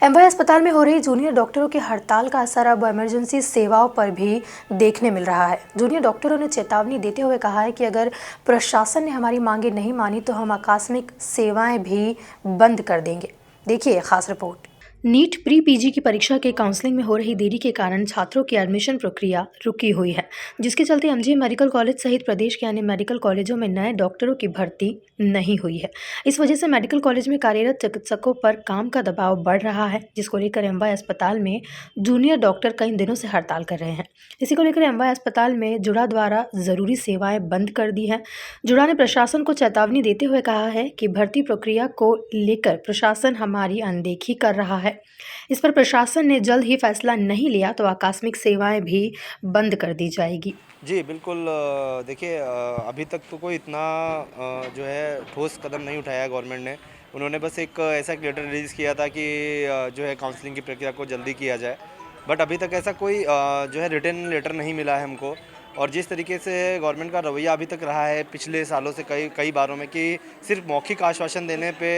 MY अस्पताल में हो रही जूनियर डॉक्टरों की हड़ताल का असर अब इमरजेंसी सेवाओं पर भी देखने मिल रहा है। जूनियर डॉक्टरों ने चेतावनी देते हुए कहा है कि अगर प्रशासन ने हमारी मांगे नहीं मानी तो हम आकस्मिक सेवाएं भी बंद कर देंगे। देखिए खास रिपोर्ट। नीट प्री पीजी की परीक्षा के काउंसलिंग में हो रही देरी के कारण छात्रों की एडमिशन प्रक्रिया रुकी हुई है, जिसके चलते एमजीएम मेडिकल कॉलेज सहित प्रदेश के अन्य मेडिकल कॉलेजों में नए डॉक्टरों की भर्ती नहीं हुई है। इस वजह से मेडिकल कॉलेज में कार्यरत चिकित्सकों पर काम का दबाव बढ़ रहा है, जिसको लेकर एमवाई अस्पताल में जूनियर डॉक्टर कई दिनों से हड़ताल कर रहे हैं। इसी को लेकर एमवाई अस्पताल में जुड़ा द्वारा जरूरी सेवाएं बंद कर दी है। जुड़ा ने प्रशासन को चेतावनी देते हुए कहा है कि भर्ती प्रक्रिया को लेकर प्रशासन हमारी अनदेखी कर रहा है। इस पर प्रशासन ने जल्द ही फैसला नहीं लिया तो आकस्मिक सेवाएं भी बंद कर दी जाएगी। जी बिल्कुल। देखिए, अभी तक तो कोई इतना जो है ठोस कदम नहीं उठाया है गवर्नमेंट ने। उन्होंने बस एक ऐसा एक लेटर रिलीज़ किया था कि जो है काउंसलिंग की प्रक्रिया को जल्दी किया जाए, बट अभी तक ऐसा कोई जो है रिटन लेटर नहीं मिला है हमको। और जिस तरीके से गवर्नमेंट का रवैया अभी तक रहा है पिछले सालों से कई कई बारों में कि सिर्फ मौखिक आश्वासन देने पे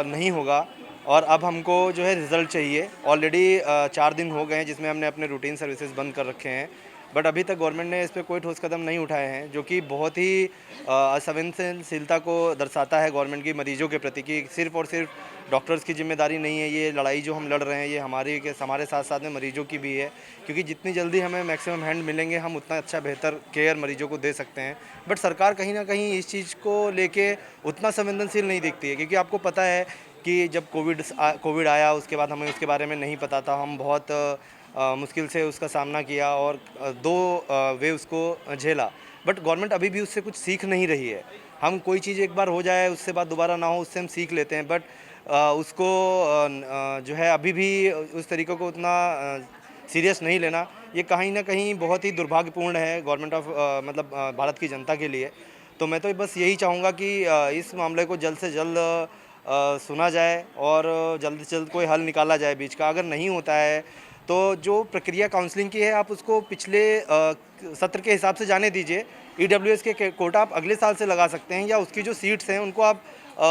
नहीं होगा, और अब हमको जो है रिज़ल्ट चाहिए। ऑलरेडी 4 दिन हो गए हैं जिसमें हमने अपने रूटीन सर्विसेज बंद कर रखे हैं, बट अभी तक गवर्नमेंट ने इस पे कोई ठोस कदम नहीं उठाए हैं, जो कि बहुत ही असंवेदनशीलता को दर्शाता है गवर्नमेंट की मरीजों के प्रति कि सिर्फ और सिर्फ डॉक्टर्स की जिम्मेदारी नहीं है। ये लड़ाई जो हम लड़ रहे हैं ये हमारे साथ साथ में मरीजों की भी है, क्योंकि जितनी जल्दी हमें मैक्सिमम हैंड मिलेंगे हम उतना अच्छा बेहतर केयर मरीजों को दे सकते हैं। बट सरकार कहीं ना कहीं इस चीज़ को लेके उतना संवेदनशील नहीं दिखती है, क्योंकि आपको पता है कि जब कोविड आया उसके बाद हमें उसके बारे में नहीं पता था। हम बहुत मुश्किल से उसका सामना किया और 2 वेव्स उसको झेला, बट गवर्नमेंट अभी भी उससे कुछ सीख नहीं रही है। हम कोई चीज़ एक बार हो जाए उससे बाद दोबारा ना हो उससे हम सीख लेते हैं, बट उसको जो है अभी भी उस तरीक़ों को उतना सीरियस नहीं लेना, ये कहीं ना कहीं बहुत ही दुर्भाग्यपूर्ण है गवर्नमेंट ऑफ मतलब भारत की जनता के लिए। तो मैं तो बस यही चाहूँगा कि इस मामले को जल्द से जल्द सुना जाए और जल्द से जल्द कोई हल निकाला जाए बीच का। अगर नहीं होता है तो जो प्रक्रिया काउंसलिंग की है आप उसको पिछले सत्र के हिसाब से जाने दीजिए। ईडब्ल्यूएस के कोटा आप अगले साल से लगा सकते हैं, या उसकी जो सीट्स हैं उनको आप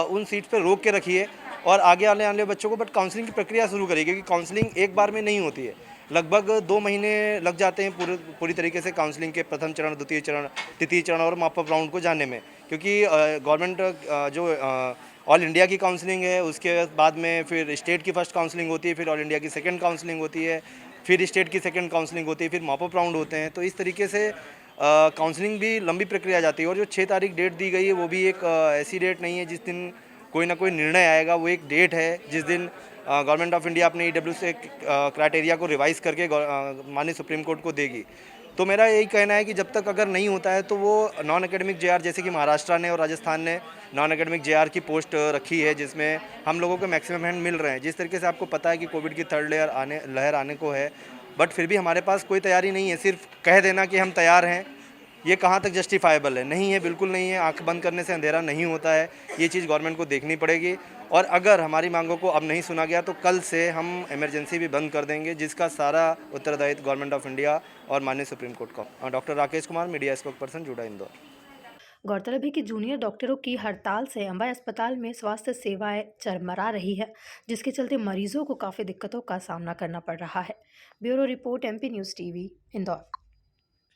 उन सीट्स पे रोक के रखिए और आगे आने वाले बच्चों को बट काउंसलिंग की प्रक्रिया शुरू करिए, क्योंकि काउंसलिंग एक बार में नहीं होती है। लगभग 2 महीने लग जाते हैं पूरी तरीके से काउंसलिंग के प्रथम चरण, द्वितीय चरण, तृतीय चरण और मॉपअप राउंड को जानने में, क्योंकि गवर्नमेंट जो ऑल इंडिया की काउंसलिंग है उसके बाद में फिर स्टेट की फर्स्ट काउंसलिंग होती है, फिर ऑल इंडिया की सेकंड काउंसलिंग होती है, फिर स्टेट की सेकंड काउंसलिंग होती है, फिर मॉपअप राउंड होते हैं। तो इस तरीके से काउंसलिंग भी लंबी प्रक्रिया जाती है। और जो 6 तारीख डेट दी गई है वो भी एक ऐसी डेट नहीं है जिस दिन कोई ना कोई निर्णय आएगा। वो एक डेट है जिस दिन गवर्नमेंट ऑफ इंडिया अपने ईडब्ल्यू से क्राइटेरिया को रिवाइज करके माननीय सुप्रीम कोर्ट को देगी। तो मेरा यही कहना है कि जब तक अगर नहीं होता है तो वो नॉन एकेडमिक जेआर, जैसे कि महाराष्ट्र ने और राजस्थान ने नॉन एकेडमिक जेआर की पोस्ट रखी है जिसमें हम लोगों को मैक्सिमम हैंड मिल रहे हैं। जिस तरीके से आपको पता है कि कोविड की थर्ड लहर आने को है, बट फिर भी हमारे पास कोई तैयारी नहीं है। सिर्फ कह देना कि हम तैयार हैं, ये कहाँ तक जस्टिफाइबल है? नहीं है, बिल्कुल नहीं है। आंख बंद करने से अंधेरा नहीं होता है, ये चीज़ गवर्नमेंट को देखनी पड़ेगी। और अगर हमारी मांगों को अब नहीं सुना गया तो कल से हम इमरजेंसी भी बंद कर देंगे, जिसका सारा उत्तरदायित्व गवर्नमेंट ऑफ इंडिया और माननीय सुप्रीम कोर्ट का। Doctor Rakesh Kumar, media spoke person, जुड़ा, इंदौर। गौरतलब है कि जूनियर डॉक्टरों की हड़ताल से एमवाई अस्पताल में स्वास्थ्य सेवाएं चरमरा रही है, जिसके चलते मरीजों को काफ़ी दिक्कतों का सामना करना पड़ रहा है। Bureau report, MP news TV, Indore.